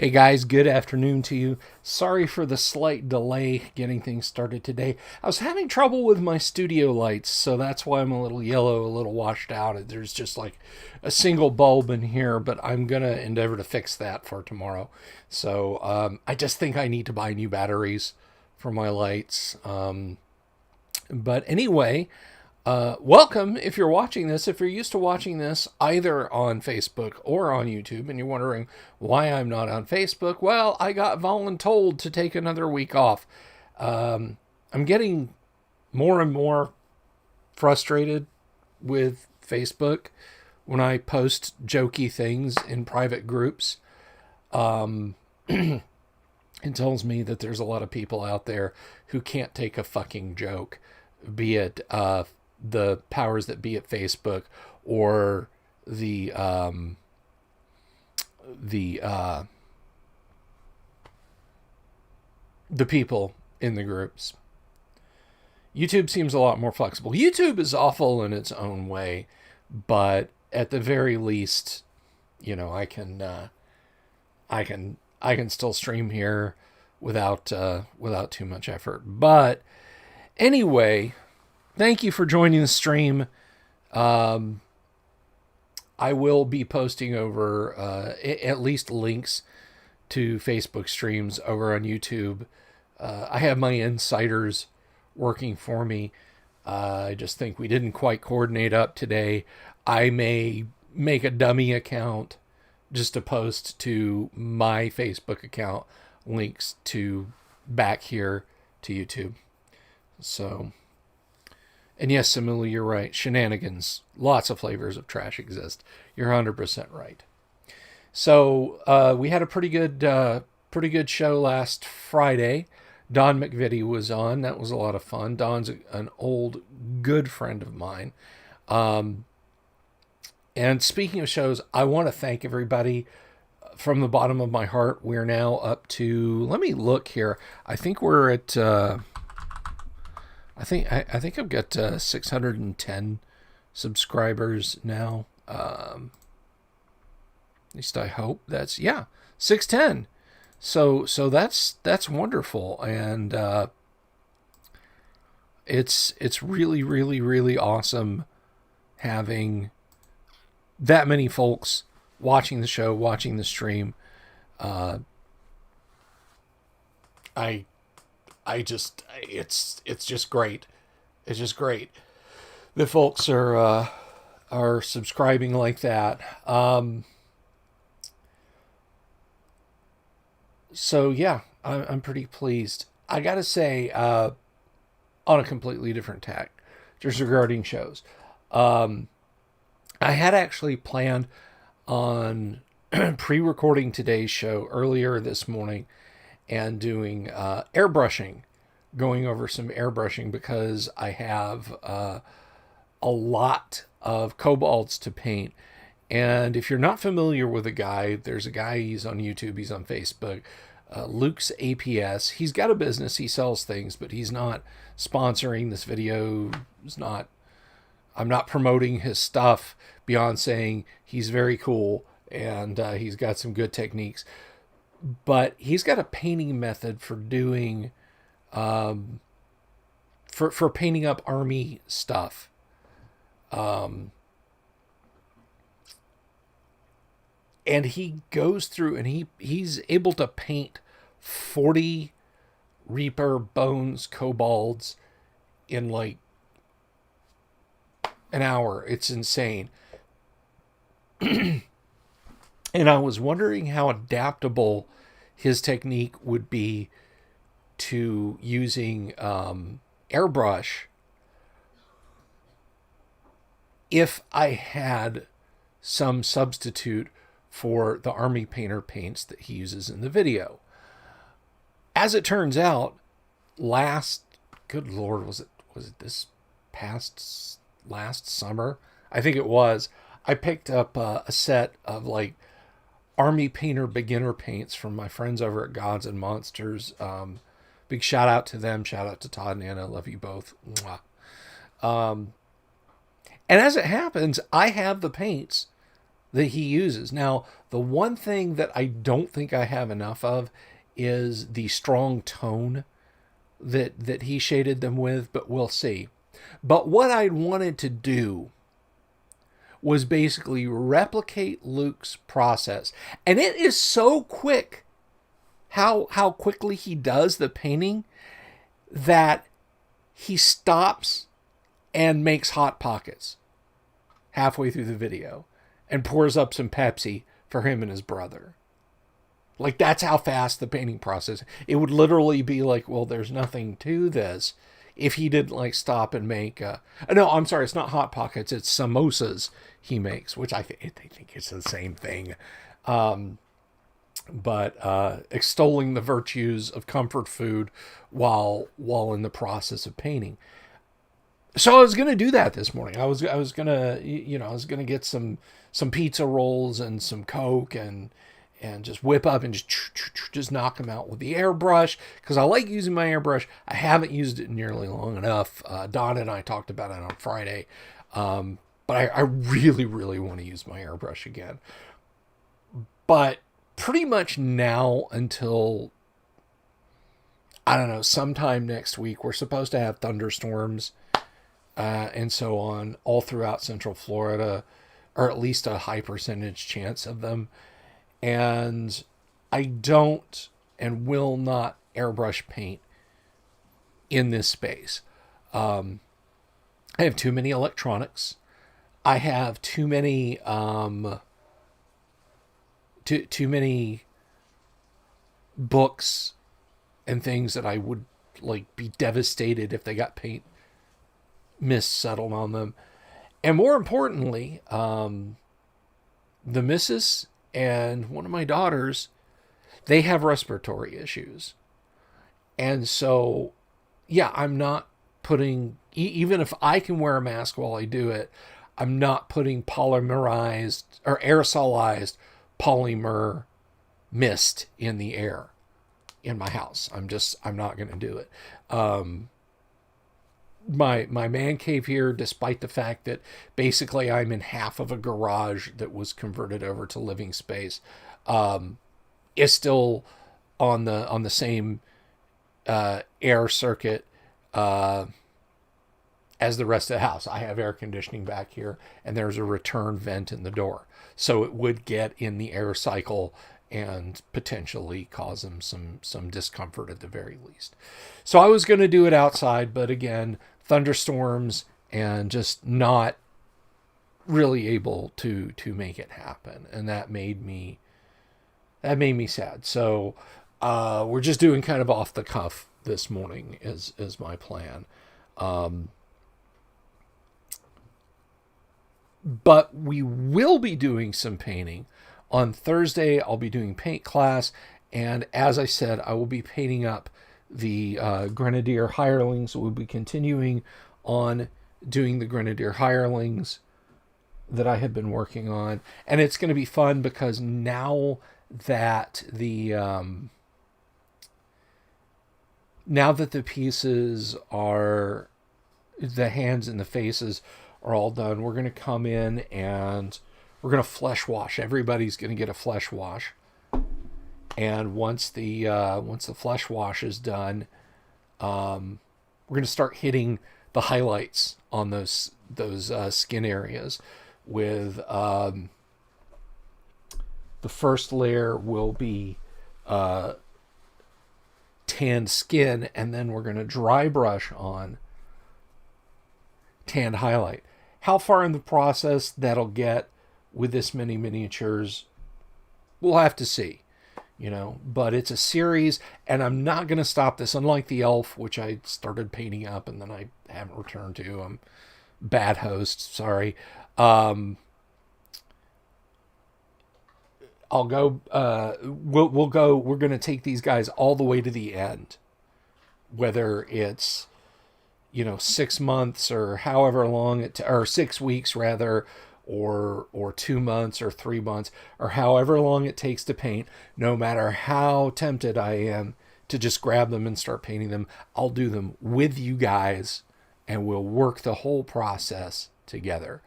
Hey guys, good afternoon to you. Sorry for the slight delay getting things started today. I was having trouble with my studio lights, so that's why I'm a little yellow, a little washed out. There's just like a single bulb in here, but I'm going to endeavor to fix that for tomorrow. So I just think I need to buy new batteries for my lights. But anyway, welcome if you're watching this. If you're used to watching this either on Facebook or on YouTube and you're wondering why I'm not on Facebook, well, I got voluntold to take another week off. I'm getting more and more frustrated with Facebook when I post jokey things in private groups. It tells me that there's a lot of people out there who can't take a fucking joke, be it the powers that be at Facebook or the people in the groups. YouTube seems a lot more flexible. YouTube is awful in its own way, but at the very least, you know, I can still stream here without too much effort. But anyway, thank you for joining the stream. I will be posting over at least links to Facebook streams over on YouTube. I have my insiders working for me. I just think we didn't quite coordinate up today. I may make a dummy account just to post to my Facebook account links to back here to YouTube. So, and yes, Simile, you're right. Shenanigans, lots of flavors of trash exist. You're 100% right. So we had a pretty good show last Friday. Don McVitie was on. That was a lot of fun. Don's an old, good friend of mine. And speaking of shows, I want to thank everybody from the bottom of my heart. We're now up to, let me look here. I think we're at, I think I've got 610 subscribers now. At least I hope that's, yeah, 610. So that's wonderful. And, it's really, really, really awesome having that many folks watching the show, watching the stream. It's just great. It's just great. The folks are subscribing like that. So yeah, I'm pretty pleased. I gotta say, on a completely different tack, just regarding shows. I had actually planned on pre-recording today's show earlier this morning and doing airbrushing, going over some airbrushing because I have a lot of kobolds to paint. And if you're not familiar with the guy, there's a guy, he's on YouTube, he's on Facebook, Luke's APS. He's got a business, he sells things, but he's not sponsoring this video. I'm not promoting his stuff beyond saying he's very cool and he's got some good techniques. But he's got a painting method for doing, for painting up army stuff. And he goes through and he's able to paint 40 Reaper Bones kobolds in like an hour. It's insane. And I was wondering how adaptable his technique would be to using airbrush if I had some substitute for the army painter paints that he uses in the video. As it turns out, good Lord, was it this past last summer? I think it was. I picked up a set of like army painter beginner paints from my friends over at Gods and Monsters. Big shout out to them. Shout out to Todd and Anna. Love you both. And as it happens, I have the paints that he uses. Now, the one thing that I don't think I have enough of is the strong tone that he shaded them with, but we'll see. But what I wanted to do was basically replicate Luke's process. And it is so quick how quickly he does the painting that he stops and makes Hot Pockets halfway through the video and pours up some Pepsi for him and his brother. Like, that's how fast the painting process. It would literally be like, well, there's nothing to this if he didn't like stop and make no, I'm sorry, it's not Hot Pockets, it's samosas he makes, which I think it's the same thing. But extolling the virtues of comfort food while in the process of painting. So I was gonna do that this morning. I was gonna get some pizza rolls and some Coke and just whip up and just knock them out with the airbrush, because I like using my airbrush. I haven't used it nearly long enough. Don and I talked about it on Friday, but I really want to use my airbrush again. But pretty much now until, I don't know, sometime next week, we're supposed to have thunderstorms and so on all throughout Central Florida, or at least a high percentage chance of them. And I don't and will not airbrush paint in this space. I have too many electronics. I have too many too many books and things that I would like be devastated if they got paint mist settled on them. And more importantly, the missus and one of my daughters, they have respiratory issues. And so, yeah, I'm not putting, even if I can wear a mask while I do it, I'm not putting polymerized or aerosolized polymer mist in the air in my house. I'm not going to do it. My man cave here, despite the fact that basically I'm in half of a garage that was converted over to living space, is still on the same air circuit as the rest of the house. I have air conditioning back here, and there's a return vent in the door, so it would get in the air cycle and potentially cause them some discomfort at the very least. So I was going to do it outside, but again, thunderstorms and just not really able to make it happen, and that made me sad. So we're just doing kind of off the cuff this morning is my plan. But we will be doing some painting. On Thursday, I'll be doing paint class, and as I said, I will be painting up the Grenadier Hirelings. We'll be continuing on doing the Grenadier Hirelings that I have been working on, and it's going to be fun because now that the pieces are, the hands and the faces are all done, we're going to come in and we're going to flesh wash. Everybody's going to get a flesh wash. And once the flesh wash is done, we're going to start hitting the highlights on those skin areas with the first layer will be tanned skin, and then we're going to dry brush on tanned highlight. How far in the process that'll get with this many miniatures, we'll have to see, but it's a series, and I'm not going to stop this. Unlike the elf, which I started painting up and then I haven't returned to. I'm bad host, sorry. I'll go, we'll go, we're going to take these guys all the way to the end, whether it's, 6 months or however long or 6 weeks rather, or 2 months or 3 months, or however long it takes to paint. No matter how tempted I am to just grab them and start painting them, I'll do them with you guys, and we'll work the whole process together.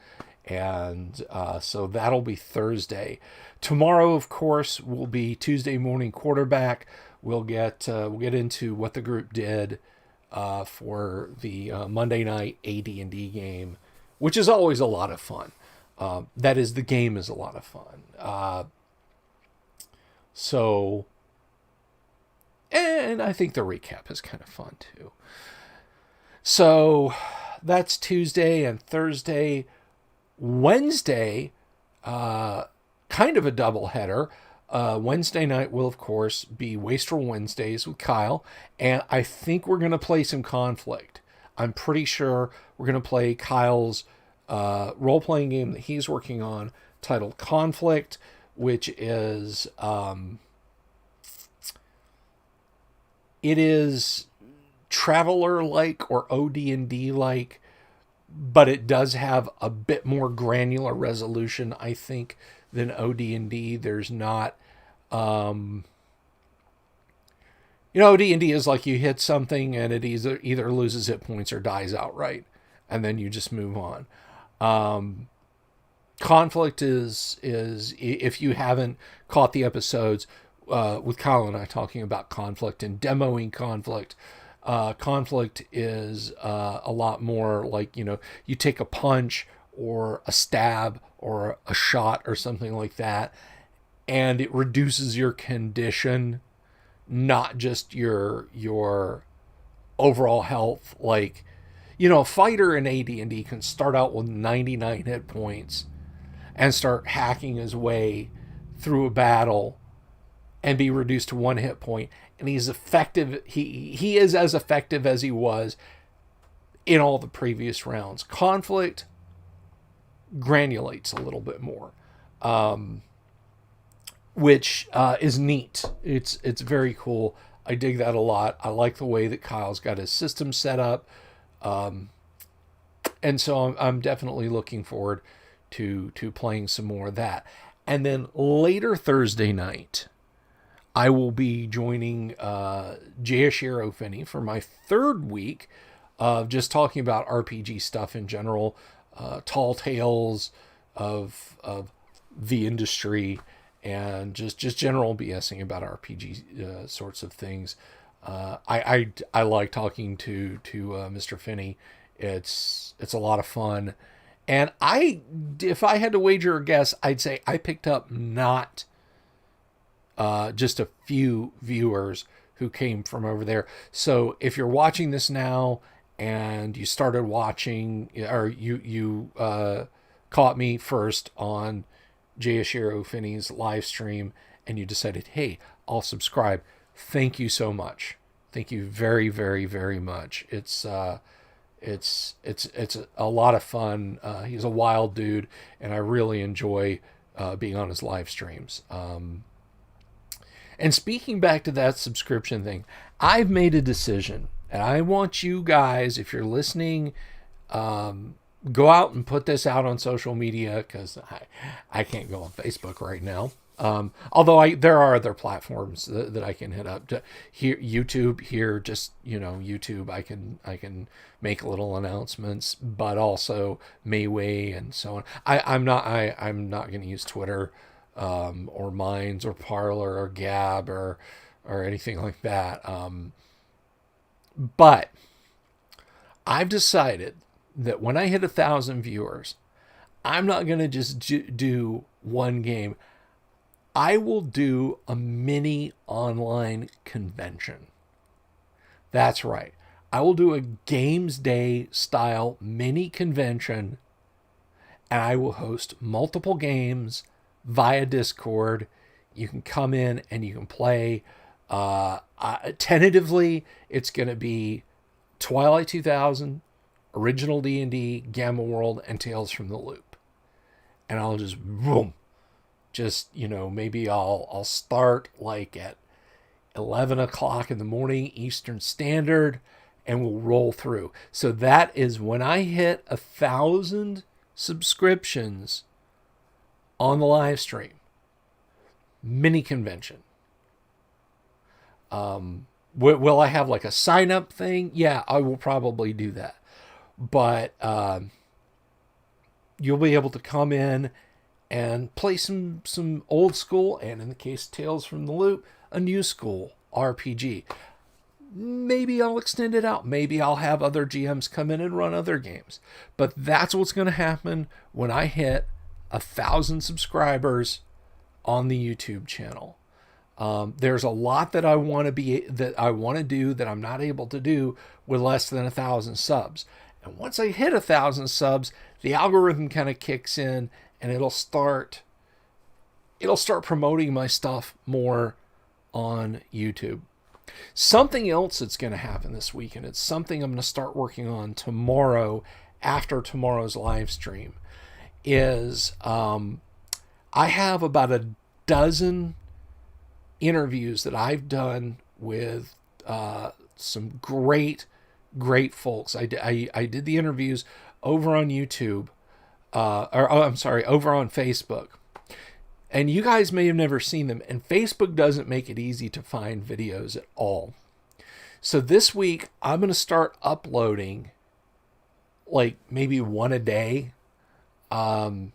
And so that'll be Thursday. Tomorrow, of course, will be Tuesday morning quarterback. We'll get into what the group did for the Monday night AD&D game, which is always a lot of fun. That is, the game is a lot of fun. So, and I think the recap is kind of fun too. So that's Tuesday and Thursday. Wednesday, kind of a double header. Wednesday night will, of course, be Wastrel Wednesdays with Kyle, and I think we're going to play some Conflict. I'm pretty sure we're going to play Kyle's role-playing game that he's working on, titled Conflict, which is it is Traveler-like or OD&D-like, but it does have a bit more granular resolution, I think, than OD&D. There's not, OD&D is like you hit something and it either loses hit points or dies outright, and then you just move on. Conflict is if you haven't caught the episodes with Kyle and I talking about Conflict and demoing Conflict, Conflict is a lot more like, you take a punch or a stab or a shot or something like that, and it reduces your condition, not just your overall health. Like, a fighter in AD&D can start out with 99 hit points and start hacking his way through a battle and be reduced to 1 hit point, and he's effective. He is as effective as he was in all the previous rounds. Conflict granulates a little bit more, which is neat. It's very cool. I dig that a lot. I like the way that Kyle's got his system set up, and so I'm definitely looking forward to playing some more of that. And then later Thursday night, I will be joining Jayashiro Finney for my third week of just talking about RPG stuff in general, tall tales of the industry, and just general BSing about RPG sorts of things. I like talking to Mr. Finney. It's a lot of fun, and if I had to wager a guess, I'd say I picked up not just a few viewers who came from over there. So if you're watching this now and you started watching, or you caught me first on Jayashiro Finney's live stream, and you decided, hey, I'll subscribe, thank you so much. Thank you very, very, very much. It's a lot of fun. He's a wild dude, and I really enjoy being on his live streams. And speaking back to that subscription thing, I've made a decision, and I want you guys, if you're listening, go out and put this out on social media, because I can't go on Facebook right now. Although there are other platforms that I can hit up. YouTube, YouTube, I can make little announcements, but also Mayway and so on. I'm not going to use Twitter, or Minds, or Parler, or Gab, or anything like that. But I've decided that when I hit 1,000 viewers, I'm not going to just do one game. I will do a mini online convention. That's right. I will do a Games Day style mini convention, and I will host multiple games via Discord. You can come in and you can play. Tentatively, it's going to be Twilight 2000, Original D&D, Gamma World, and Tales from the Loop. And I'll just maybe I'll start like at 11 o'clock in the morning Eastern Standard, and we'll roll through. So that is when I hit 1,000 subscriptions on the live stream. Mini convention. Will I have like a sign up thing? Yeah, I will probably do that. But You'll be able to come in and play some old school, and in the case of Tales from the Loop, a new school RPG. Maybe I'll extend it out. Maybe I'll have other GMs come in and run other games. But that's what's going to happen when I hit 1,000 subscribers on the YouTube channel. There's a lot that I want to do that I'm not able to do with less than 1,000 subs. And once I hit 1,000 subs, the algorithm kind of kicks in, and it'll start promoting my stuff more on YouTube. Something else that's going to happen this week, and it's something I'm going to start working on tomorrow after tomorrow's live stream, is I have about a dozen interviews that I've done with some great folks. I did the interviews over on YouTube, over on Facebook. And you guys may have never seen them, and Facebook doesn't make it easy to find videos at all. So this week, I'm going to start uploading like maybe one a day, an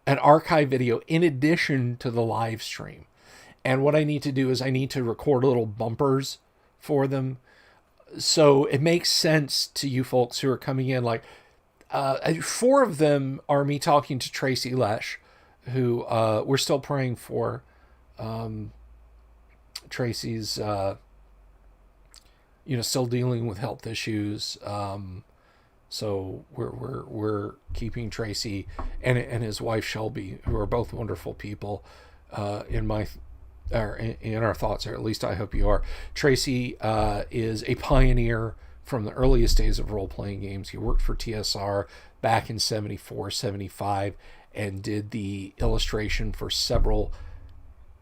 archive video in addition to the live stream. And what I need to do is I need to record little bumpers for them. So it makes sense to you folks who are coming in. Like 4 of them are me talking to Tracy Lesh, who we're still praying for. Tracy's still dealing with health issues, so we're keeping Tracy and his wife Shelby, who are both wonderful people, in our thoughts, or at least I hope you are. Tracy is a pioneer from the earliest days of role-playing games. He worked for TSR back in 74, 75, and did the illustration for several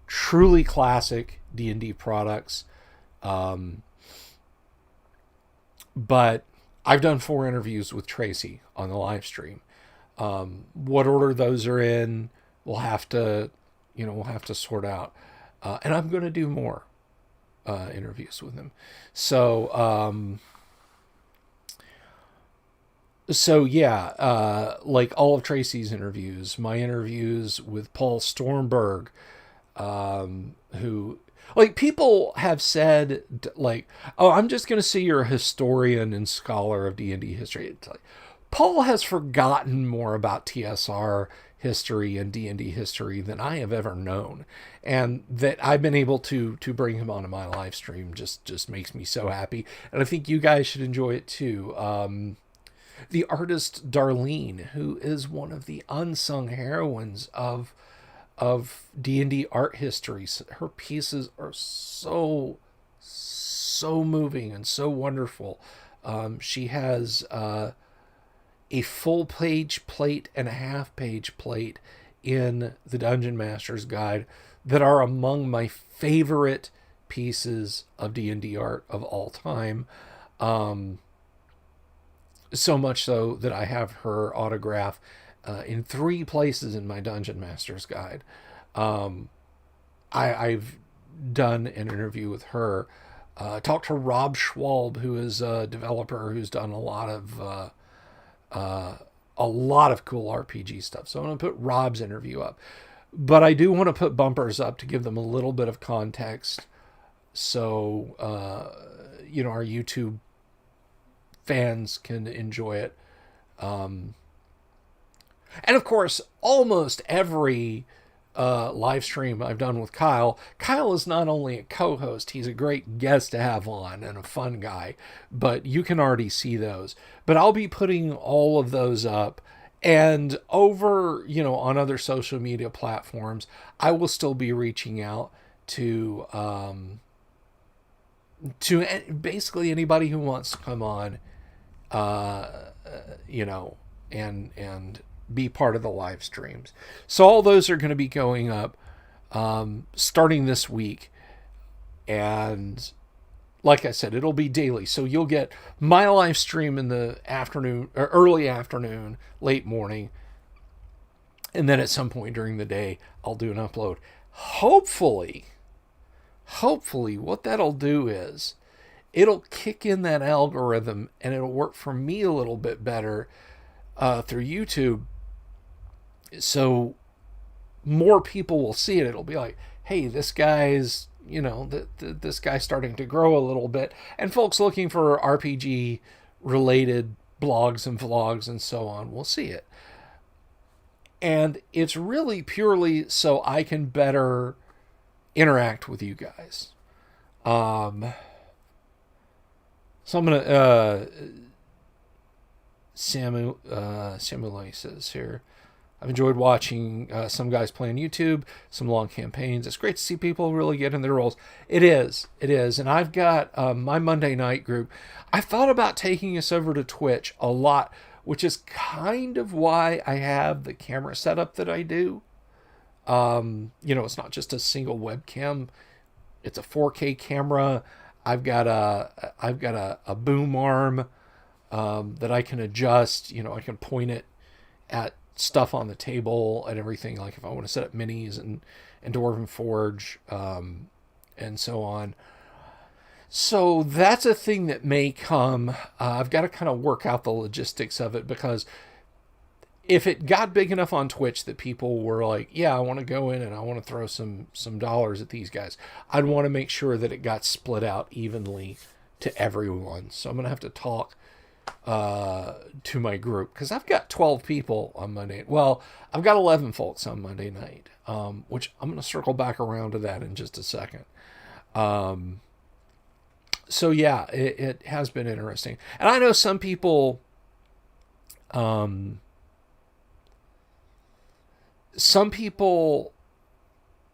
truly classic D&D products. But I've done 4 interviews with Tracy on the live stream. What order those are in, we'll have to sort out. And I'm going to do more interviews with him. So yeah, like all of Tracy's interviews, my interviews with Paul Stormberg, who, like, people have said, like, oh, I'm just going to say you're a historian and scholar of D&D history. It's like, Paul has forgotten more about TSR history and D&D history than I have ever known. And that I've been able to bring him onto my live stream just makes me so happy. And I think you guys should enjoy it too. The artist Darlene, who is one of the unsung heroines of D&D art history. Her pieces are so moving and so wonderful. She has a full page plate and a half page plate in the Dungeon Master's Guide that are among my favorite pieces of D&D art of all time. So much so that I have her autograph in 3 places in my Dungeon Master's Guide. I've done an interview with her. Talked to Rob Schwalb, who is a developer who's done a lot of cool RPG stuff. So I'm going to put Rob's interview up. But I do want to put bumpers up to give them a little bit of context. So, our YouTube fans can enjoy it. And of course, almost every live stream I've done with Kyle is not only a co-host, he's a great guest to have on and a fun guy, but you can already see those. But I'll be putting all of those up, and over, on other social media platforms, I will still be reaching out to basically anybody who wants to come on, and be part of the live streams. So all those are going to be going up starting this week. And like I said, it'll be daily. So you'll get my live stream in the afternoon, or early afternoon, late morning. And then at some point during the day, I'll do an upload. Hopefully, what that'll do is it'll kick in that algorithm and it'll work for me a little bit better. through YouTube, so more people will see it. It'll be like, hey, this guy's, this guy's starting to grow a little bit, and folks looking for RPG related blogs and vlogs and so on will see it. And it's really purely so I can better interact with you guys. So I'm gonna Samuel says here, I've enjoyed watching some guys play on YouTube, some long campaigns. It's great to see people really get in their roles. It is. And I've got my Monday night group. I thought about taking us over to Twitch a lot, which is kind of why I have the camera setup that I do. It's not just a single webcam. It's a 4K camera. I've got a boom arm that I can adjust. I can point it at stuff on the table and everything, like if I want to set up minis and Dwarven Forge and so on. So that's a thing that may come. I've got to kind of work out the logistics of it, because if it got big enough on Twitch that people were like, yeah, I want to go in and I want to throw some dollars at these guys, I'd want to make sure that it got split out evenly to everyone. So I'm going to have to talk to my group, because I've got 12 people on Monday. Well, I've got 11 folks on Monday night, which I'm going to circle back around to that in just a second. So yeah, it has been interesting. And I know some people,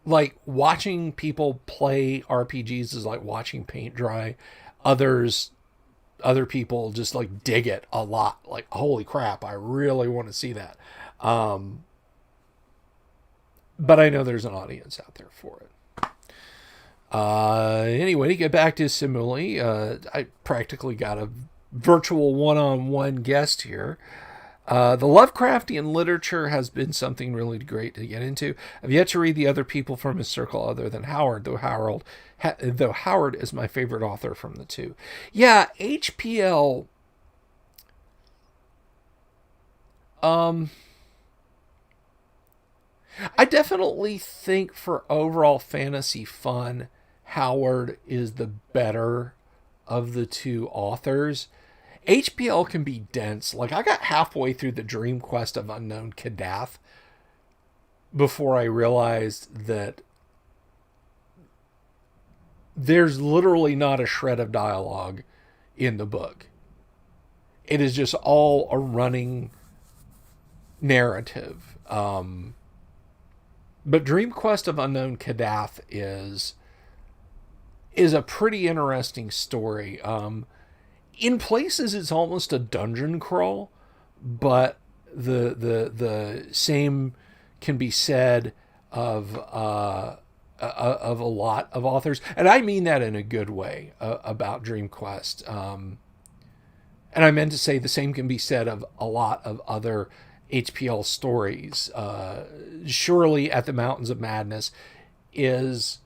like watching people play RPGs is like watching paint dry. Other people just like dig it a lot. Like, holy crap, I really want to see that. But I know there's an audience out there for it. Anyway, to get back to Simile, I practically got a virtual one-on-one guest here. The Lovecraftian literature has been something really great to get into. I've yet to read the other people from his circle other than Howard, though Howard is my favorite author from the two. Yeah, HPL. I definitely think for overall fantasy fun, Howard is the better of the two authors. HPL can be dense. Like, I got halfway through the Dream Quest of Unknown Kadath before I realized that there's literally not a shred of dialogue in the book. It is just all a running narrative. But Dream Quest of Unknown Kadath is a pretty interesting story. In places, it's almost a dungeon crawl, but the same can be said of a lot of authors, and I mean that in a good way about Dream Quest. And I meant to say the same can be said of a lot of other HPL stories. Surely at the Mountains of Madness is,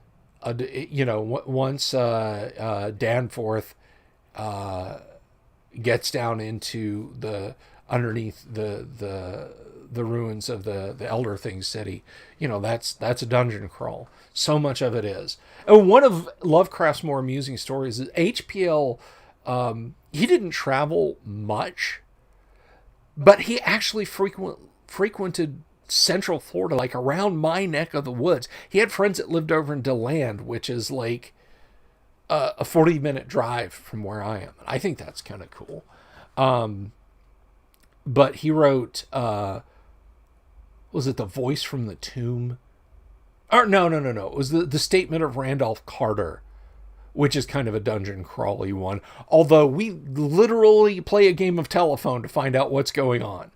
once Danforth gets down into underneath the ruins of the Elder Things city, that's a dungeon crawl. So much of it is. And one of Lovecraft's more amusing stories is HPL. He didn't travel much, but he actually frequented Central Florida, like around my neck of the woods. He had friends that lived over in DeLand, which is like a 40-minute drive from where I am. I think that's kind of cool. But he wrote, was it The Voice from the Tomb? Or no. It was the Statement of Randolph Carter, which is kind of a dungeon crawly one. Although we literally play a game of telephone to find out what's going on.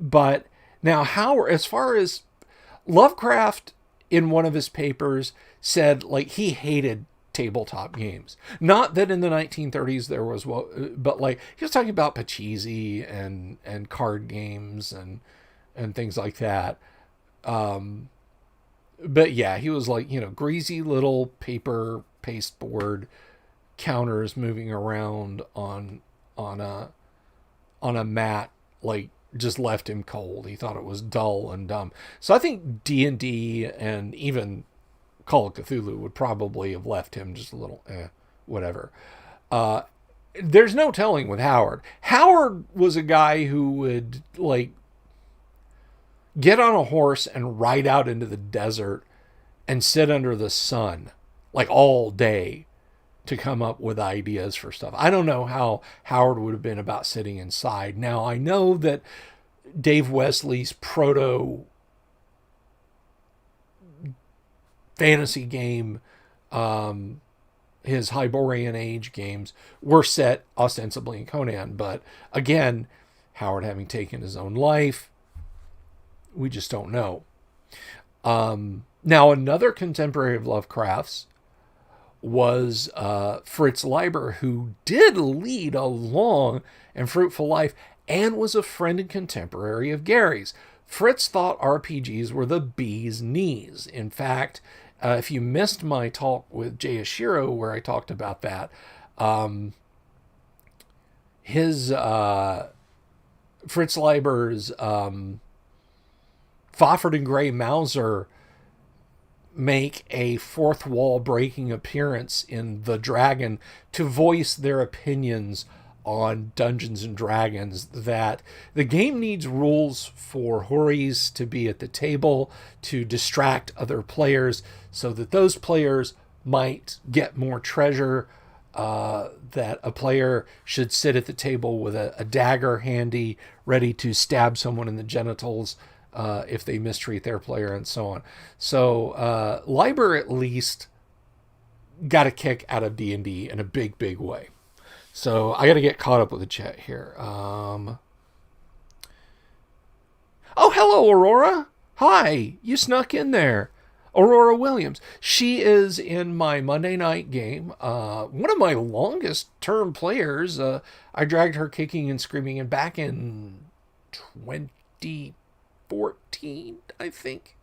But now Howard, as far as Lovecraft, in one of his papers said, like, he hated tabletop games. Not that in the 1930s there was, but like he was talking about Pachisi and card games and things like that. But yeah, he was like, greasy little paper pasteboard counters moving around on on a mat, like, just left him cold. He thought it was dull and dumb. So I think D&D and even Call of Cthulhu would probably have left him just a little, whatever. There's no telling with Howard. Howard was a guy who would, like, get on a horse and ride out into the desert and sit under the sun, like, all day to come up with ideas for stuff. I don't know how Howard would have been about sitting inside. Now, I know that Dave Wesley's proto fantasy game, his Hyborian Age games, were set ostensibly in Conan. But again, Howard having taken his own life, we just don't know. Now, another contemporary of Lovecraft's was Fritz Leiber, who did lead a long and fruitful life and was a friend and contemporary of Gary's. Fritz thought RPGs were the bee's knees. In fact, if you missed my talk with Jay Ashiro where I talked about that, Fritz Leiber's Fafhrd and Grey Mauser make a fourth wall breaking appearance in The Dragon to voice their opinions on Dungeons and Dragons, that the game needs rules for Horis to be at the table to distract other players so that those players might get more treasure, that a player should sit at the table with a dagger handy, ready to stab someone in the genitals if they mistreat their player, and so on. So Leiber at least got a kick out of D&D in a big, big way. So I got to get caught up with the chat here. Oh, hello, Aurora. Hi, you snuck in there. Aurora Williams. She is in my Monday night game. One of my longest term players. I dragged her kicking and screaming and back in 2014, I think.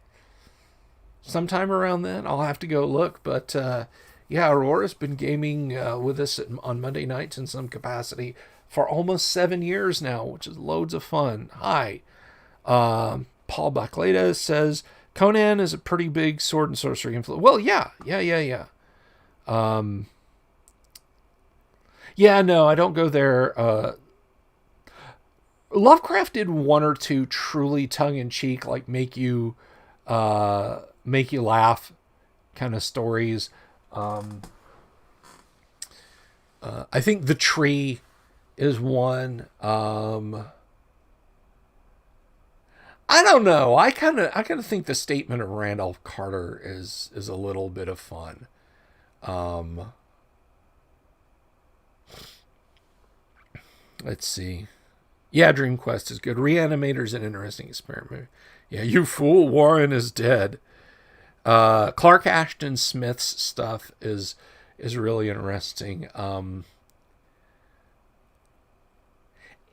Sometime around then. I'll have to go look. But yeah, Aurora's been gaming with us on Monday nights in some capacity for almost 7 years now, which is loads of fun. Hi. Paul Bacleda says, Conan is a pretty big sword and sorcery influence. Well, yeah. Yeah, no, I don't go there. Lovecraft did one or two truly tongue-in-cheek, like make you laugh kind of stories. I think The Tree is one. I don't know. I kind of think the statement of Randolph Carter is a little bit of fun. Let's see. Yeah, Dream Quest is good. Reanimator's an interesting experiment. Yeah, you fool, Warren is dead. Clark Ashton Smith's stuff is really interesting.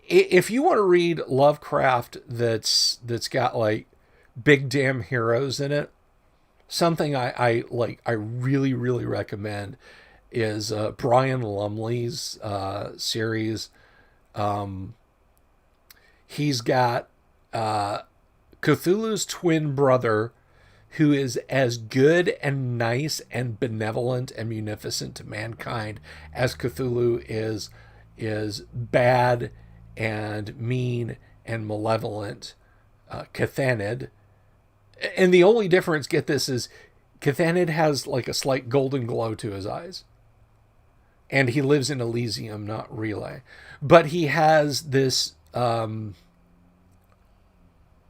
If you want to read Lovecraft that's got like big damn heroes in it, something I really, really recommend is Brian Lumley's series. He's got Cthulhu's twin brother, who is as good and nice and benevolent and munificent to mankind as Cthulhu is bad and mean and malevolent, Cathanid. And the only difference, get this, is Cathanid has like a slight golden glow to his eyes. And he lives in Elysium, not Relay. But he has this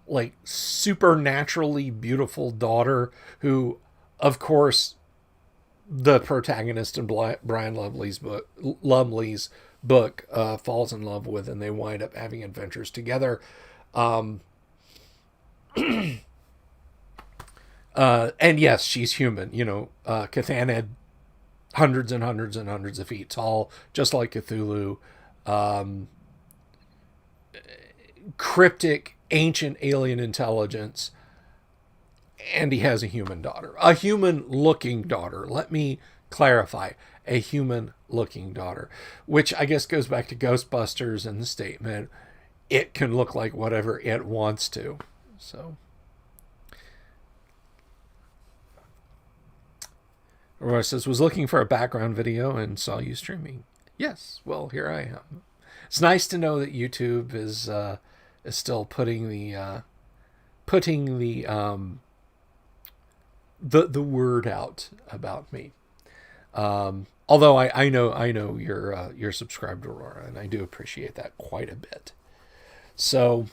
like supernaturally beautiful daughter who, of course, the protagonist in Brian Lumley's book falls in love with, and they wind up having adventures together. And yes, she's human. Cathanid, hundreds and hundreds and hundreds of feet tall, just like Cthulhu. Cryptic, ancient alien intelligence. And he has a human daughter. A human-looking daughter. Let me clarify. a human-looking daughter, which I guess goes back to Ghostbusters and the statement, it can look like whatever it wants to. So, Aurora says, was looking for a background video and saw you streaming. Yes, well, here I am. It's nice to know that YouTube is still putting the word out about me. Although I know you're subscribed to Aurora, and I do appreciate that quite a bit. So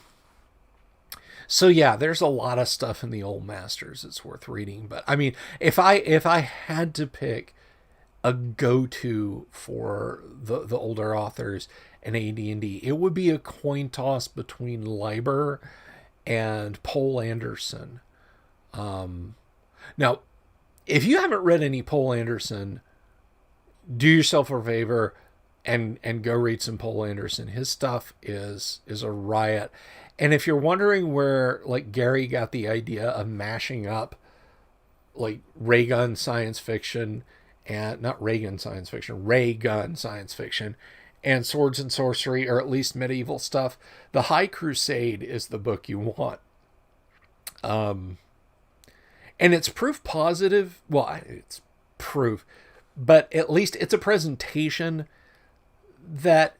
yeah, there's a lot of stuff in the Old Masters that's worth reading. But I mean, if I had to pick a go-to for the older authors in AD&D, it would be a coin toss between Liber and Poul Anderson. Now, if you haven't read any Poul Anderson, do yourself a favor and go read some Poul Anderson. His stuff is a riot. And if you're wondering where like Gary got the idea of mashing up like ray gun science fiction and not ray gun science fiction and swords and sorcery, or at least medieval stuff, The High Crusade is the book you want. And it's proof positive. Well, it's proof, but at least it's a presentation that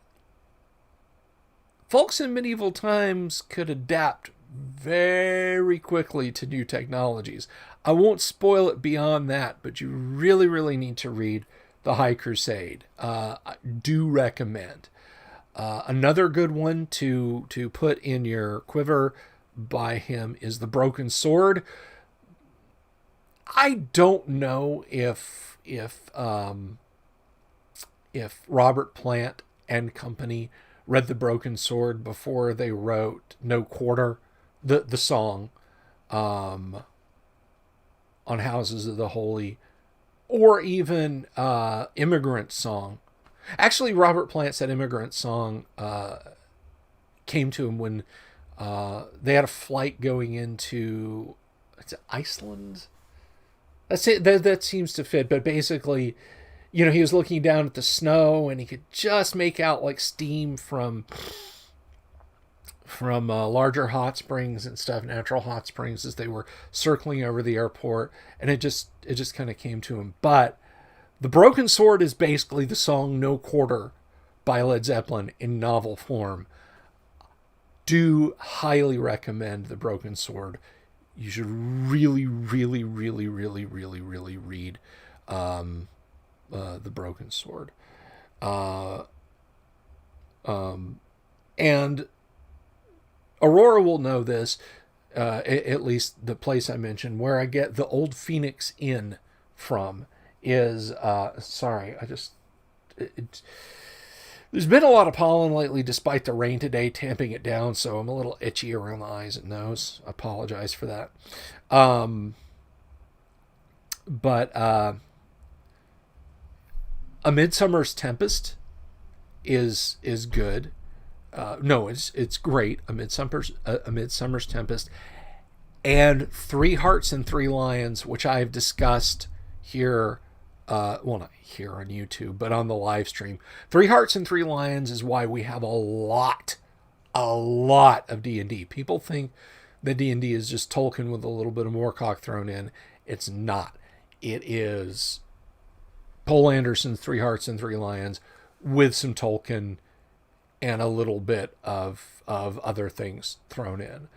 folks in medieval times could adapt very quickly to new technologies. I won't spoil it beyond that, but you really, really need to read The High Crusade. I do recommend. Another good one to put in your quiver by him is The Broken Sword. I don't know if Robert Plant and company read The Broken Sword before they wrote No Quarter, the song on Houses of the Holy, or even Immigrant Song. Actually, Robert Plant said Immigrant Song came to him when they had a flight going into Iceland. That's it. That seems to fit. But basically, you know, he was looking down at the snow and he could just make out like steam from larger hot springs and stuff, natural hot springs, as they were circling over the airport. And it just kind of came to him. But The Broken Sword is basically the song No Quarter by Led Zeppelin in novel form. Do highly recommend The Broken Sword. You should really, really, really, really, really, really read The Broken Sword. And Aurora will know this, at least the place I mentioned, where I get the Old Phoenix Inn from is, there's been a lot of pollen lately despite the rain today tamping it down, so I'm a little itchy around the eyes and nose. I apologize for that. But A Midsummer's Tempest is good. No, it's great. A Midsummer's Tempest, and Three Hearts and Three Lions, which I've discussed here. Well, not here on YouTube, but on the live stream. Three Hearts and Three Lions is why we have a lot of D&D. People think that D&D is just Tolkien with a little bit of Moorcock thrown in. It's not. It is Poul Anderson's Three Hearts and Three Lions with some Tolkien and a little bit of other things thrown in.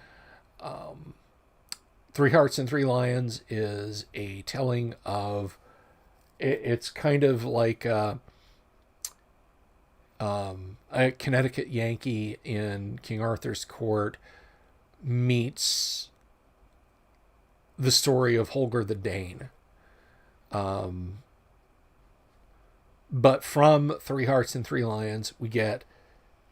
Three Hearts and Three Lions is a telling of... It's kind of like a Connecticut Yankee in King Arthur's court meets the story of Holger the Dane. But from Three Hearts and Three Lions, we get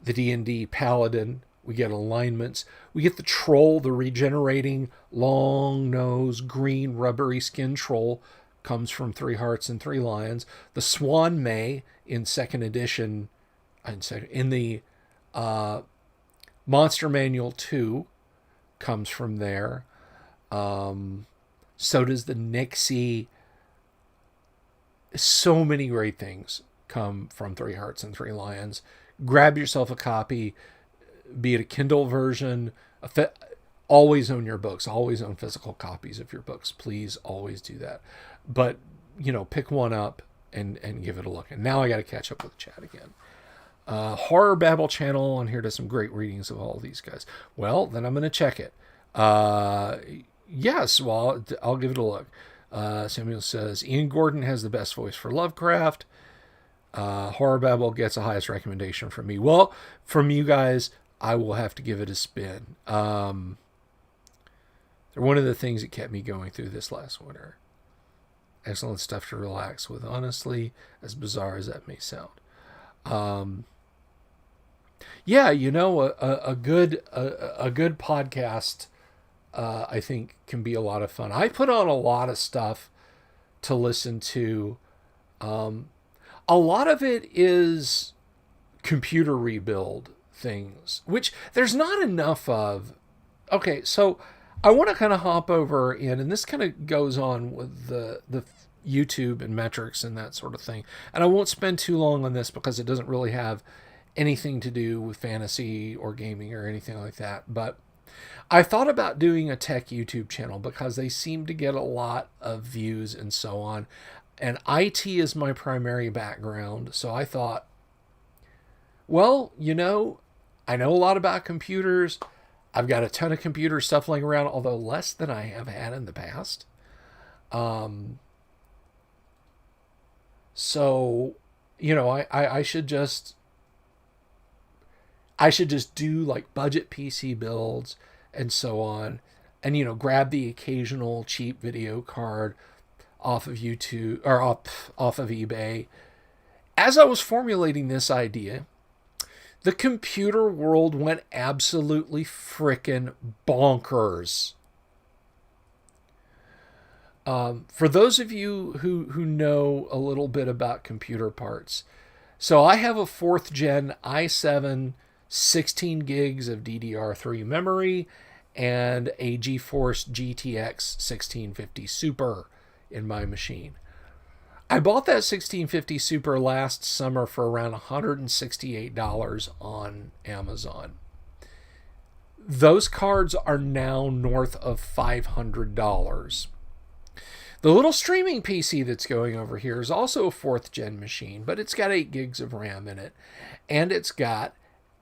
the D&D Paladin, we get alignments, we get the troll, the regenerating, long-nosed, green, rubbery skin troll, comes from Three Hearts and Three Lions. The Swan May in second edition, in the Monster Manual 2, comes from there. So does the Nixie So many great things come from Three Hearts and Three Lions. Grab yourself a copy, be it a Kindle version. Always own your books. Always own physical copies of your books. Please always do that. But, pick one up and give it a look. And now I got to catch up with the chat again. Horror Babble channel on here does some great readings of all these guys. Well, then I'm going to check it. Yes, well, I'll give it a look. Samuel says, Ian Gordon has the best voice for Lovecraft. Horror Babble gets the highest recommendation from me. Well, from you guys, I will have to give it a spin. They're one of the things that kept me going through this last winter. Excellent stuff to relax with, honestly, as bizarre as that may sound. Yeah, a good podcast, I think, can be a lot of fun. I put on a lot of stuff to listen to. A lot of it is computer rebuild things, which there's not enough of. Okay, so I want to kind of hop over in, and this kind of goes on with the YouTube and metrics and that sort of thing. And I won't spend too long on this because it doesn't really have anything to do with fantasy or gaming or anything like that. But I thought about doing a tech YouTube channel because they seem to get a lot of views and so on. And IT is my primary background. So I thought, well, I know a lot about computers. I've got a ton of computer stuff laying around, although less than I have had in the past. So, I should just do like budget PC builds and so on, and grab the occasional cheap video card off of YouTube or off of eBay. As I was formulating this idea, the computer world went absolutely frickin' bonkers. For those of you who know a little bit about computer parts, so I have a 4th gen i7, 16 gigs of DDR3 memory, and a GeForce GTX 1650 Super in my machine. I bought that 1650 Super last summer for around $168 on Amazon. Those cards are now north of $500. The little streaming PC that's going over here is also a 4th gen machine, but it's got 8 gigs of RAM in it. And it's got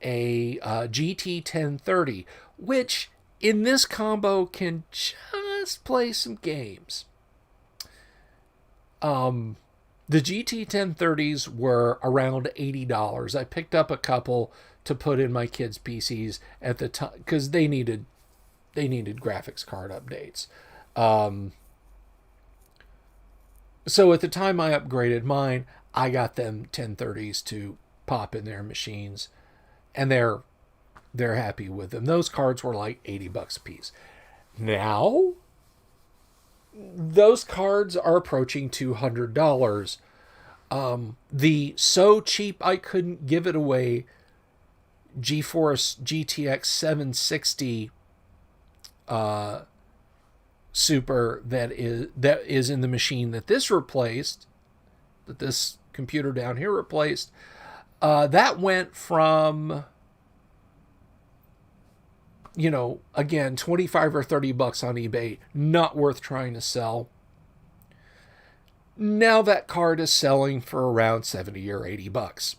a GT 1030, which in this combo can just play some games. The GT 1030s were around $80. I picked up a couple to put in my kids' PCs at the time because they needed graphics card updates. So at the time I upgraded mine, I got them 1030s to pop in their machines, and they're happy with them. Those cards were like $80 a piece. Now, those cards are approaching $200. The so cheap I couldn't give it away GeForce GTX 760 Super that is in the machine that this computer down here replaced, that went from, again, 25 or $30 on eBay, not worth trying to sell. Now that card is selling for around $70 or $80.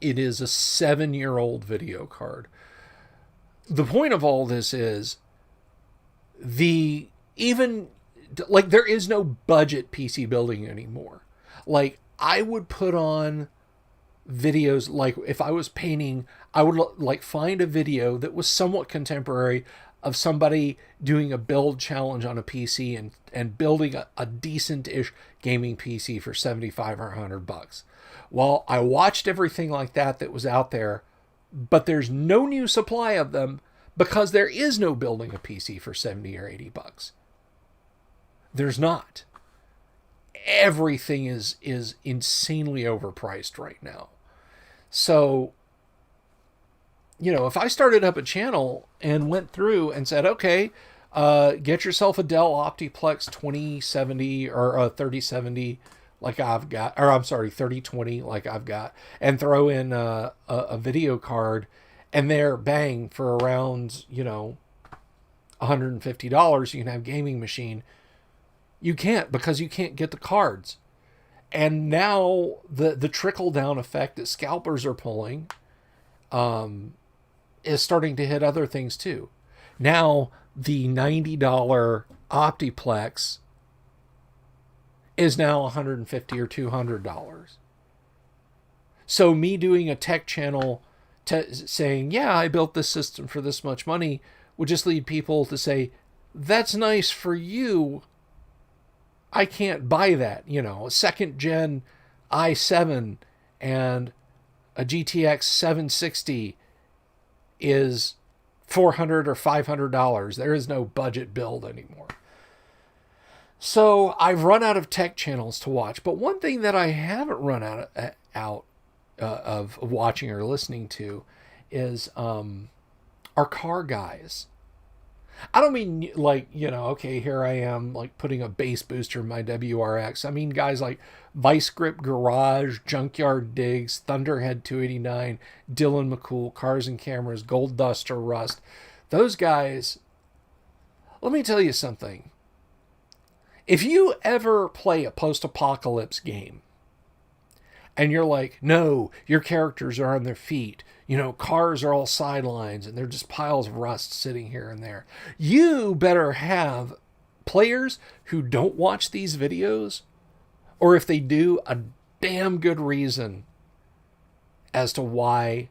It is a 7-year-old video card. The point of all this is there is no budget PC building anymore. Like, I would put on videos, like if I was painting, I would find a video that was somewhat contemporary of somebody doing a build challenge on a PC and building a decent-ish gaming PC for $75 or $100. Well, I watched everything like that was out there, but there's no new supply of them because there is no building a PC for $70 or $80. There's not. Everything is insanely overpriced right now. So, if I started up a channel and went through and said, okay, get yourself a Dell Optiplex 2070 or a 3070 like I've got, or I'm sorry, 3020 like I've got, and throw in a video card, and they're bang for around, $150, you can have gaming machine. You can't, because you can't get the cards. And now the trickle down effect that scalpers are pulling is starting to hit other things too. Now the $90 Optiplex is now $150 or $200. So me doing a tech channel saying, yeah, I built this system for this much money, would just lead people to say, that's nice for you. I can't buy that. A second gen i7 and a GTX 760 is $400 or $500. There is no budget build anymore. So I've run out of tech channels to watch. But one thing that I haven't run out of watching or listening to is our car guys. I don't mean like, okay, here I am like putting a bass booster in my WRX. I mean guys like Vice Grip Garage, Junkyard Digs, Thunderhead 289, Dylan McCool, Cars and Cameras, Gold Dust or Rust. Those guys, let me tell you something. If you ever play a post-apocalypse game and you're like, no, your characters are on their feet, cars are all sidelines and they're just piles of rust sitting here and there, you better have players who don't watch these videos, or if they do, a damn good reason as to why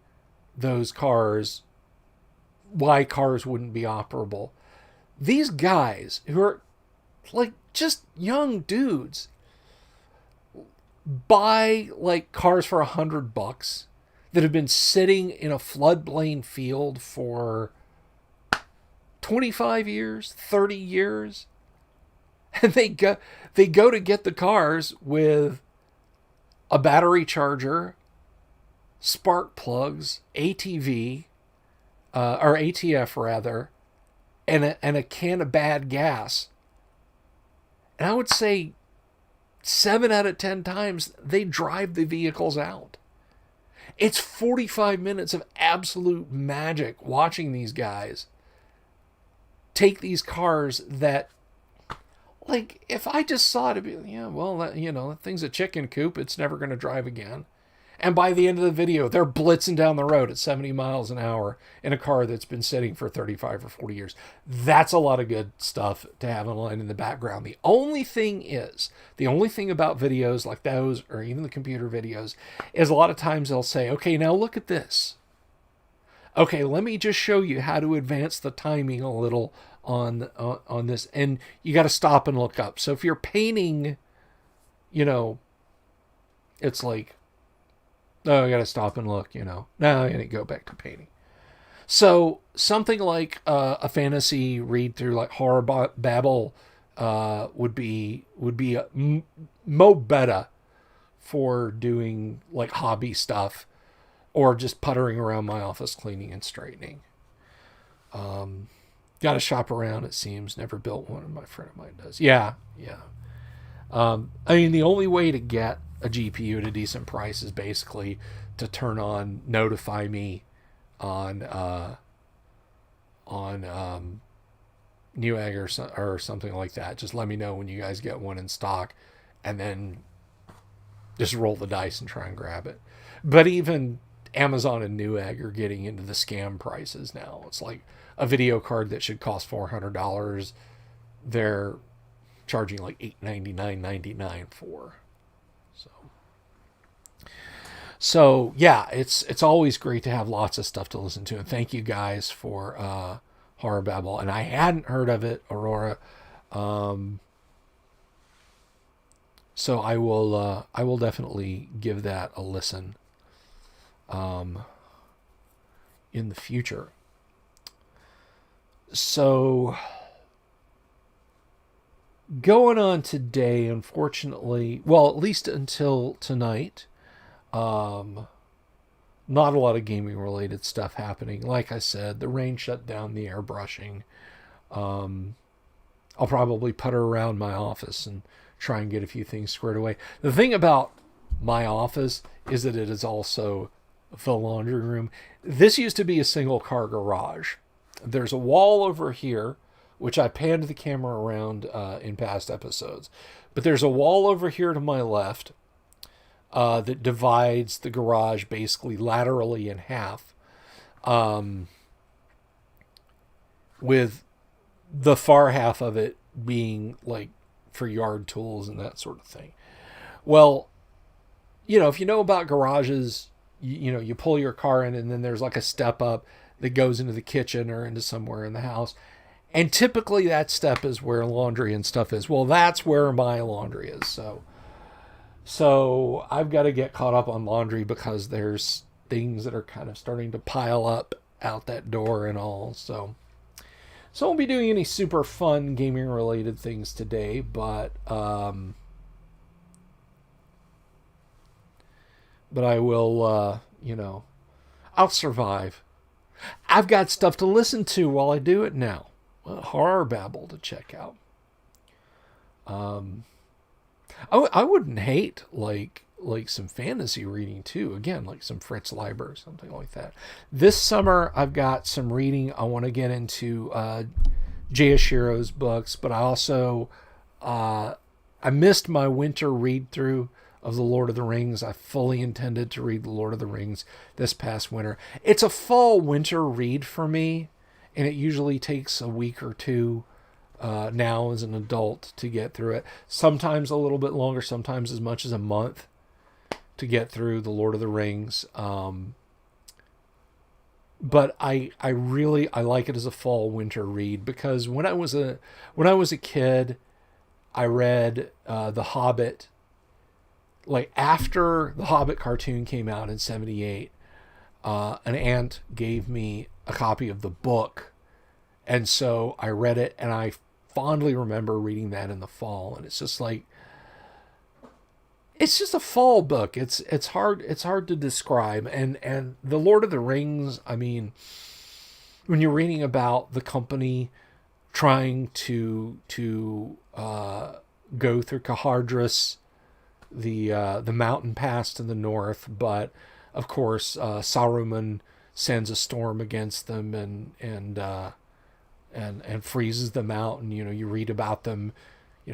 cars wouldn't be operable. These guys who are like just young dudes buy like cars for $100 that have been sitting in a floodplain field for 25 years, 30 years. And they go to get the cars with a battery charger, spark plugs, ATV, or ATF rather, and a can of bad gas. And I would say 7 out of 10 times they drive the vehicles out. It's 45 minutes of absolute magic watching these guys take these cars that, like, if I just saw it, it'd be, yeah, well, that thing's a chicken coop. It's never going to drive again. And by the end of the video, they're blitzing down the road at 70 miles an hour in a car that's been sitting for 35 or 40 years. That's a lot of good stuff to have online in the background. The only thing about videos like those, or even the computer videos, is a lot of times they'll say, okay, now look at this. Okay, let me just show you how to advance the timing a little on this. And you got to stop and look up. So if you're painting, it's like, oh, I got to stop and look, Now I got to go back to painting. So something like a fantasy read through like Horror Babble would be mo better for doing like hobby stuff or just puttering around my office cleaning and straightening. Got to shop around, it seems. Never built one, and my friend of mine does. Yeah. I mean, the only way to get a GPU at a decent price is basically to turn on notify me on Newegg or something like that. Just let me know when you guys get one in stock, and then just roll the dice and try and grab it. But even Amazon and Newegg are getting into the scam prices now. It's like a video card that should cost $400, they're charging like $899.99 for. So yeah, it's always great to have lots of stuff to listen to, and thank you guys for Horror Babble. And I hadn't heard of it, Aurora, so I will definitely give that a listen in the future. So going on today, unfortunately, well, at least until tonight, not a lot of gaming related stuff happening. Like I said, the rain shut down the airbrushing. I'll probably putter around my office and try and get a few things squared away. The thing about my office is that it is also the laundry room. This used to be a single car garage. There's a wall over here, which I panned the camera around in past episodes. But there's a wall over here to my left that divides the garage basically laterally in half, with the far half of it being like for yard tools and that sort of thing. Well, if you know about garages, you pull your car in and then there's like a step up that goes into the kitchen or into somewhere in the house. And typically that step is where laundry and stuff is. Well, that's where my laundry is. So I've got to get caught up on laundry because there's things that are kind of starting to pile up out that door and all. So I won't be doing any super fun gaming related things today, but I will, I'll survive. I've got stuff to listen to while I do it now. Horror babble to check out. I wouldn't hate like some fantasy reading too. Again, like some Fritz Leiber or something like that. This summer I've got some reading. I want to get into Jay Ashiro's books, but I also I missed my winter read through of The Lord of the Rings. I fully intended to read The Lord of the Rings this past winter. It's a fall winter read for me, and it usually takes a week or two now as an adult to get through it. Sometimes a little bit longer, sometimes as much as a month to get through The Lord of the Rings. But I like it as a fall winter read because when I was a kid, I read The Hobbit. Like after the Hobbit cartoon came out in '78, an aunt gave me a copy of the book, and so I read it, and I fondly remember reading that in the fall. And it's just like, it's just a fall book. It's hard to describe. And The Lord of the Rings, I mean, when you're reading about the company trying to go through Cahardras, the mountain pass to the north, but of course Saruman sends a storm against them and freezes them out, and you read about them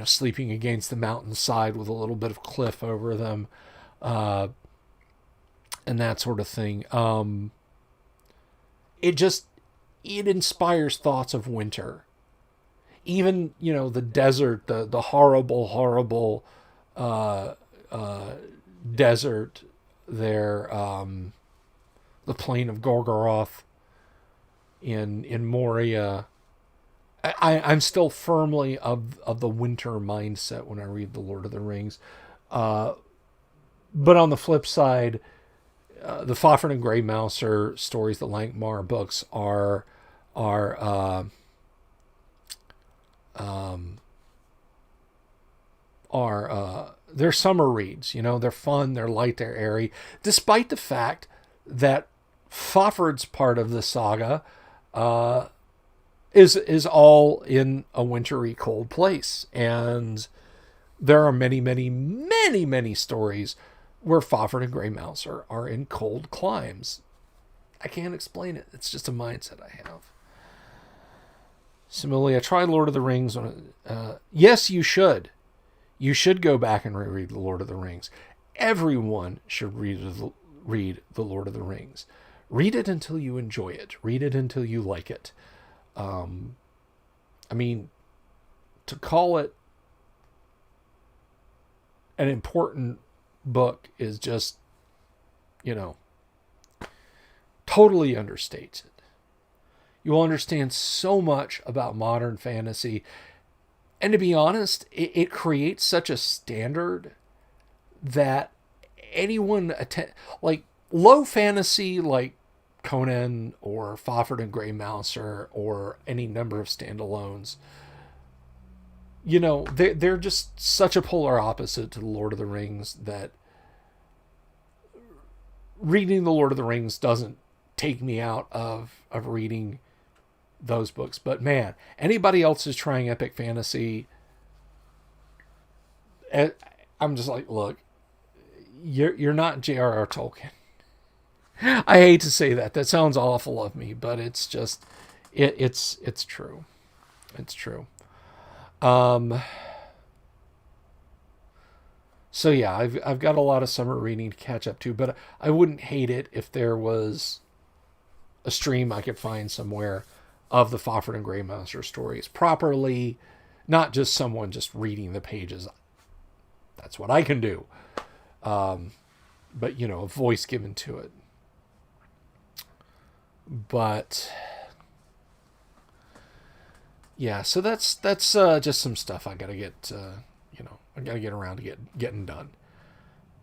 sleeping against the mountainside with a little bit of cliff over them, and that sort of thing. It inspires thoughts of winter. Even the desert, the horrible desert there, the plain of Gorgoroth in Moria. I'm still firmly of the winter mindset when I read The Lord of the Rings. But on the flip side, the Fafhrd and Grey Mouser stories, the Lankmar books are they're summer reads. They're fun, they're light, they're airy, despite the fact that Fafhrd's part of the saga is all in a wintry, cold place. And there are many stories where Fafhrd and Grey Mouser are in cold climes. I can't explain it. It's just a mindset I have. Similarly, I tried Lord of the Rings. Yes, you should. You should go back and reread The Lord of the Rings. Everyone should read The Lord of the Rings. Read it until you enjoy it. Read it until you like it. I mean, to call it an important book is just, totally understates it. You will understand so much about modern fantasy. And to be honest, it creates such a standard that anyone like low fantasy, like Conan or Fafhrd and Grey Mouser or any number of standalones, they're just such a polar opposite to The Lord of the Rings that reading The Lord of the Rings doesn't take me out of reading those books. But man, anybody else who's trying epic fantasy, I'm just like, look, you're not J.R.R. Tolkien. I hate to say that. That sounds awful of me, but it's just it's true. It's true. Um, so yeah, I've got a lot of summer reading to catch up to, but I wouldn't hate it if there was a stream I could find somewhere of the Fafhrd and Greymaster stories properly, not just someone just reading the pages. That's what I can do. But a voice given to it. But yeah, so that's just some stuff I gotta get. I gotta get around to getting done.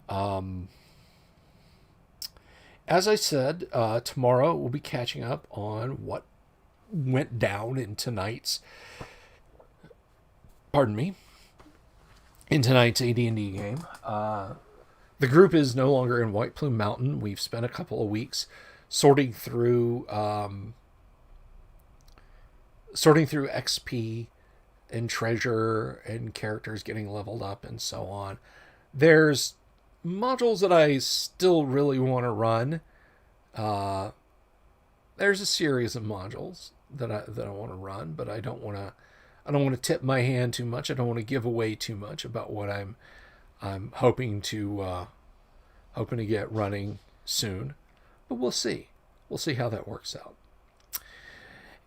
Um, as I said, tomorrow we'll be catching up on what went down in tonight's. Pardon me. In tonight's AD&D game. The group is no longer in White Plume Mountain. We've spent a couple of weeks sorting through XP and treasure and characters getting leveled up and so on. There's modules that I still really want to run. There's a series of modules that I want to run, but I don't want to tip my hand too much. I don't want to give away too much about what I'm hoping to get running soon. But we'll see. We'll see how that works out.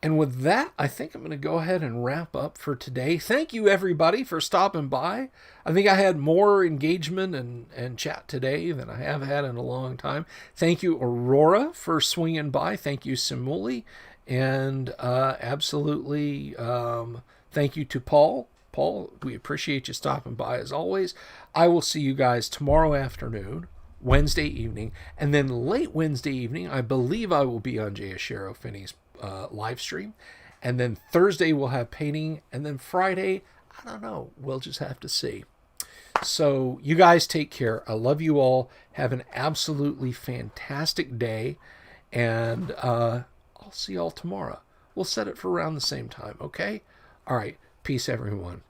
And with that, I think I'm going to go ahead and wrap up for today. Thank you, everybody, for stopping by. I think I had more engagement and chat today than I have had in a long time. Thank you, Aurora, for swinging by. Thank you, Simuli. And absolutely thank you to Paul. Paul, we appreciate you stopping by as always. I will see you guys tomorrow afternoon, Wednesday evening, and then late Wednesday evening, I believe I will be on Jay Ashero Finney's live stream, and then Thursday we'll have painting, and then Friday, I don't know, we'll just have to see. So you guys take care. I love you all. Have an absolutely fantastic day, and I'll see y'all tomorrow. We'll set it for around the same time, okay? All right. Peace, everyone.